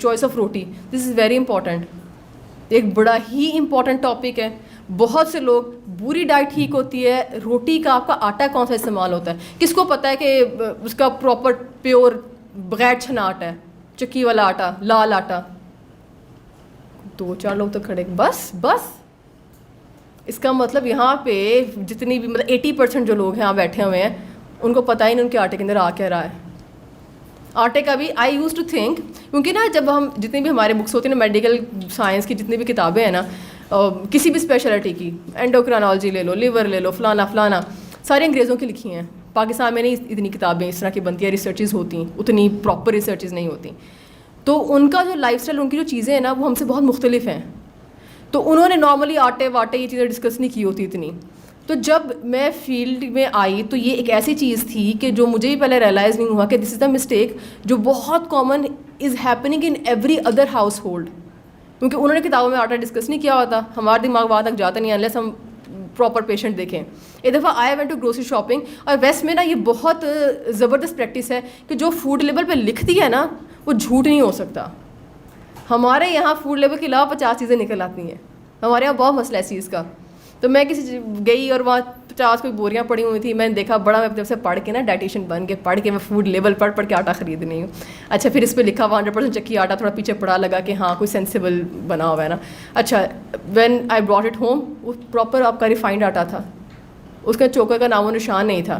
choice of roti. This is very important. ایک بڑا ہی important topic ہے. بہت سے لوگ بری ڈائٹ ٹھیک ہوتی ہے, روٹی کا آپ کا آٹا کون سا استعمال ہوتا ہے, کس کو پتہ ہے کہ اس کا پراپر پیور بغیر چھنا آٹا ہے, چکی والا آٹا, لال آٹا. 2-4 لوگ تو کھڑے, بس اس کا مطلب یہاں پہ جتنی بھی مطلب 80% جو لوگ یہاں بیٹھے ہوئے ہیں ان کو پتہ ہی نہیں ان کے آٹے کے اندر آ کیا رہا ہے. آٹے کا بھی آئی یوز ٹو تھنک, کیونکہ نا جب ہم جتنی بھی ہمارے بکس ہوتی ہیں نا میڈیکل سائنس کی جتنی بھی کتابیں ہیں نا کسی بھی اسپیشلٹی کی, اینڈوکرانالوجی لے لو, لیور لے لو, فلانا ساری انگریزوں کی لکھی ہیں. پاکستان میں نہیں اتنی کتابیں اس طرح کی بنتی ہیں, ریسرچز ہوتی ہیں, اتنی پراپر ریسرچز نہیں ہوتی. تو ان کا جو لائف اسٹائل, ان کی جو چیزیں ہیں نا وہ ہم سے بہت مختلف ہیں. تو انہوں نے نارملی آٹے واٹے یہ چیزیں ڈسکس نہیں کی ہوتی اتنی. تو جب میں فیلڈ میں آئی تو یہ ایک ایسی چیز تھی کہ جو مجھے بھی پہلے ریئلائز نہیں ہوا کہ دس از دا مسٹیک جو بہت common is happening in every other house hold. کیونکہ انہوں نے کتابوں میں آٹا ڈسکس نہیں کیا ہوتا, ہمارا دماغ وہاں تک جاتا نہیں انلیس ہم پراپر پیشنٹ دیکھیں. ایک دفعہ I went to grocery shopping, اور ویسٹ میں نا یہ بہت زبردست پریکٹس ہے کہ جو فوڈ لیبل پہ لکھتی ہے نا وہ جھوٹ نہیں ہو سکتا. ہمارے یہاں فوڈ لیبل کے علاوہ 50 چیزیں نکل آتی ہیں, ہمارے یہاں بہت مسئلہ ہے اس چیز کا. تو میں کسی گئی اور وہاں 50 کوئی بوریاں پڑی ہوئی تھی, میں نے دیکھا بڑا, میں اپنے سے پڑھ کے نا ڈائٹیشین بن کے پڑھ کے میں فوڈ لیبل پڑھ کے آٹا خرید رہی ہوں. اچھا پھر اس پہ لکھا ہوا 100% چکی آٹا, تھوڑا پیچھے پڑا لگا کہ ہاں کوئی سینسیبل بنا ہوا ہے نا. اچھا when I brought it home, وہ پراپر آپ کا ریفائنڈ آٹا تھا, اس کا چوکر کا نام و نشان نہیں تھا.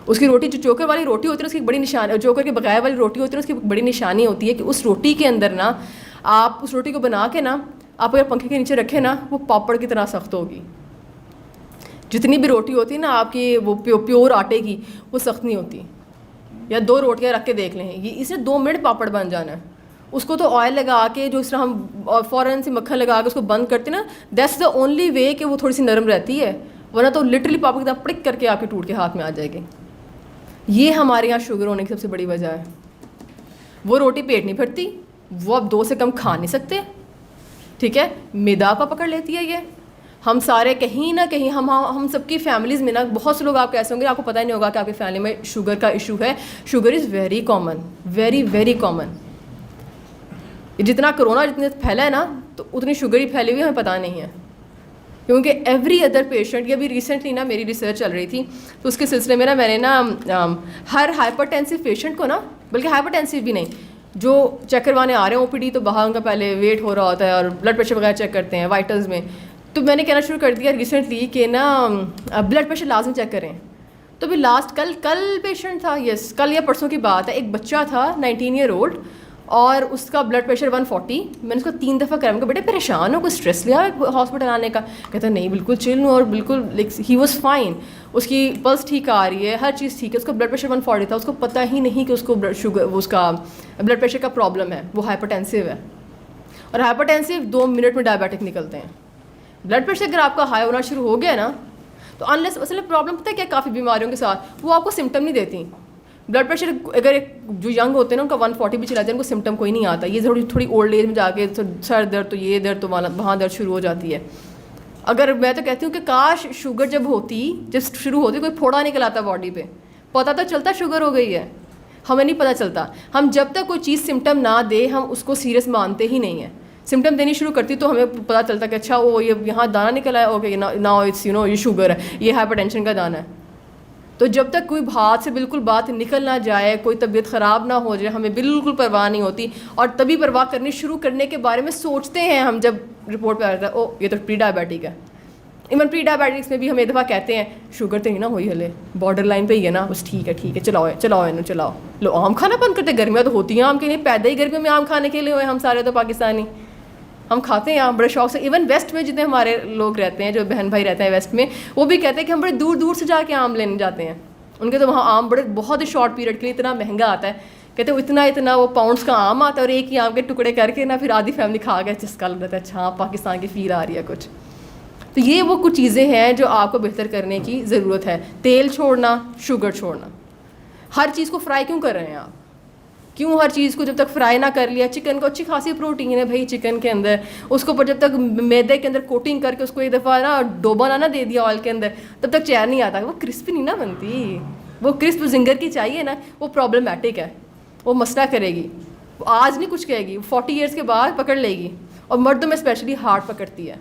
اس کی روٹی جو چوکر والی روٹی ہوتی ہے اس کی بڑی نشان, چوکر کے بغیر والی روٹی ہوتی ہے اس کی بڑی نشانی ہوتی ہے کہ اس روٹی کے اندر نا آپ اس روٹی کو بنا کے نا آپ اگر پنکھے کے نیچے رکھیں نا وہ پاپڑ کی طرح سخت ہوگی. جتنی بھی روٹی ہوتی ہے نا آپ کی وہ پیور آٹے کی وہ سخت نہیں ہوتی. یا 2 روٹیاں رکھ کے دیکھ لیں, یہ اس نے 2 منٹ پاپڑ بن جانا ہے. اس کو تو آئل لگا کے جو اس طرح ہم فوراً سے مکھن لگا کے اس کو بند کرتے نا, دیٹس دا اونلی وے کہ وہ تھوڑی سی نرم رہتی ہے, ورنہ تو لٹرلی پاپڑ کی طرح پڑک کر کے آپ کے ٹوٹ کے ہاتھ میں آ جائے گی. یہ ہمارے یہاں شوگر ہونے کی سب سے بڑی وجہ ہے. وہ روٹی پیٹ نہیں بھرتی, وہ آپ 2 سے کم کھا نہیں سکتے, ٹھیک ہے, میدا آپ پکڑ لیتی ہے. یہ ہم سارے کہیں نہ کہیں ہم سب کی فیملیز میں نا بہت سے لوگ آپ کیسے ہوں گے آپ کو پتہ ہی نہیں ہوگا کہ آپ کی فیملی میں شوگر کا ایشو ہے. Sugar is very common, very common. جتنا کرونا جتنے پھیلا ہے نا تو اتنی شوگر ہی پھیلی ہوئی ہمیں پتہ نہیں ہے. کیونکہ ایوری ادر پیشنٹ, یہ ابھی ریسنٹلی نا میری ریسرچ چل رہی تھی تو اس کے سلسلے میں نا میں نے نا ہر ہائپر ٹینسو پیشنٹ کو نا, بلکہ ہائپر ٹینسو بھی نہیں, جو چیک کروانے آ رہے ہیں او پی ڈی, تو باہر ان کا پہلے ویٹ ہو رہا ہوتا ہے اور بلڈ پریشر وغیرہ چیک کرتے ہیں وائٹلز میں. تو میں نے کہنا شروع کر دیا ریسنٹلی کہ نا بلڈ پریشر لازم چیک کریں. تو بھی لاسٹ کل پیشنٹ تھا, یس کل یا پرسوں کی بات ہے, ایک بچہ تھا 19 ایئر اولڈ اور اس کا بلڈ پریشر 140. میں نے اس کو 3 دفعہ کرا, میں کہا بیٹے پریشان ہو, کوئی اسٹریس لیا ہاسپٹل آنے کا؟ کہتا نہیں بالکل چل ہوں اور بالکل ہی واز فائن, اس کی پلس ٹھیک آ رہی ہے, ہر چیز ٹھیک ہے. اس کا بلڈ پریشر 140 تھا, اس کو پتہ ہی نہیں کہ اس کو اس کا بلڈ پریشر کا پرابلم ہے, وہ ہائپر ٹینسو ہے. اور ہائپر ٹینسو 2 منٹ میں ڈائبیٹک نکلتے ہیں. بلڈ پریشر اگر آپ کا ہائی ہونا شروع ہو گیا نا تو انلیس اصل میں پرابلم پتہ ہے کیا, کافی بیماریوں کے ساتھ وہ آپ کو سمٹم نہیں دیتی. بلڈ پریشر اگر جو ینگ ہوتے ہیں نا ان کا 140 بھی چلا جائے ان کو سمٹم کوئی نہیں آتا. یہ تھوڑی اولڈ ایج میں جا کے سر درد تو یہ درد تو وہاں درد شروع ہو جاتی ہے. اگر میں تو کہتی ہوں کہ کاش شوگر جب شروع ہوتی کوئی پھوڑا نکل آتا باڈی پہ, پتہ تو چلتا شوگر ہو گئی ہے, ہمیں نہیں پتہ چلتا. ہم جب تک کوئی چیز سمٹم نہ دے ہم اس کو سیریس مانتے ہی نہیں ہیں. سمٹم دینی شروع کرتی تو ہمیں پتہ چلتا کہ اچھا وہ یہ یہاں دانہ نکل آیا, اوکے ناؤ اٹس یہ شوگر ہے, یہ ہائپر ٹینشن کا دانہ ہے. تو جب تک کوئی ہاتھ سے بالکل بات نکل نہ جائے, کوئی طبیعت خراب نہ ہو جائے, ہمیں بالکل پرواہ نہیں ہوتی. اور تبھی پرواہ کرنی شروع کرنے کے بارے میں سوچتے ہیں ہم جب رپورٹ پہ آتا ہے او یہ تو پری ڈائبیٹک ہے. ایون پری ڈائبیٹکس میں بھی ہم ایک دفعہ کہتے ہیں شوگر تو نہیں نا ہوئی ہلے, بارڈر لائن پہ ہی ہے نا, بس ٹھیک ہے چلاؤ. لو آم کھانا بند کرتے, گرمیاں تو ہوتی ہیں آم کے لیے, پیدا ہی گرمیوں میں آم کھانے کے لیے ہوئے ہم سارے تو پاکستانی, ہم کھاتے ہیں بڑے شوق سے. ایون ویسٹ میں جتنے ہمارے لوگ رہتے ہیں, جو بہن بھائی رہتے ہیں ویسٹ میں, وہ بھی کہتے ہیں کہ ہم بڑے دور دور سے جا کے آم لینے جاتے ہیں. ان کے تو وہاں آم بہت ہی شارٹ پیریڈ کے لیے اتنا مہنگا آتا ہے, کہتے ہیں اتنا وہ پاؤنڈس کا آم آتا ہے اور ایک ہی آم کے ٹکڑے کر کے نا پھر آدھی فیملی کھا گیا, چسکا لگ رہتا ہے, اچھا پاکستان کی فیل آ رہی ہے کچھ. تو یہ وہ کچھ چیزیں ہیں جو آپ کو بہتر کرنے کی ضرورت ہے. تیل چھوڑنا, شوگر چھوڑنا. ہر چیز کو فرائی کیوں کر رہے ہیں آپ, کیوں ہر چیز کو جب تک فرائی نہ کر لیا. چکن کو اچھی خاصی پروٹین ہے بھائی چکن کے اندر, اس کو جب تک میدے کے اندر کوٹنگ کر کے اس کو ایک دفعہ نا ڈوبا نہ دے دیا آئل کے اندر, تب تک چین نہیں آتا. وہ کرسپی نہیں نا بنتی, وہ کرسپ زنگر کی چاہیے نا, وہ پرابلمیٹک ہے, وہ مسئلہ کرے گی. وہ آج نہیں کچھ کہے گی, 40 ایئرس کے بعد پکڑ لے گی. اور مردوں میں اسپیشلی ہارٹ پکڑتی ہے.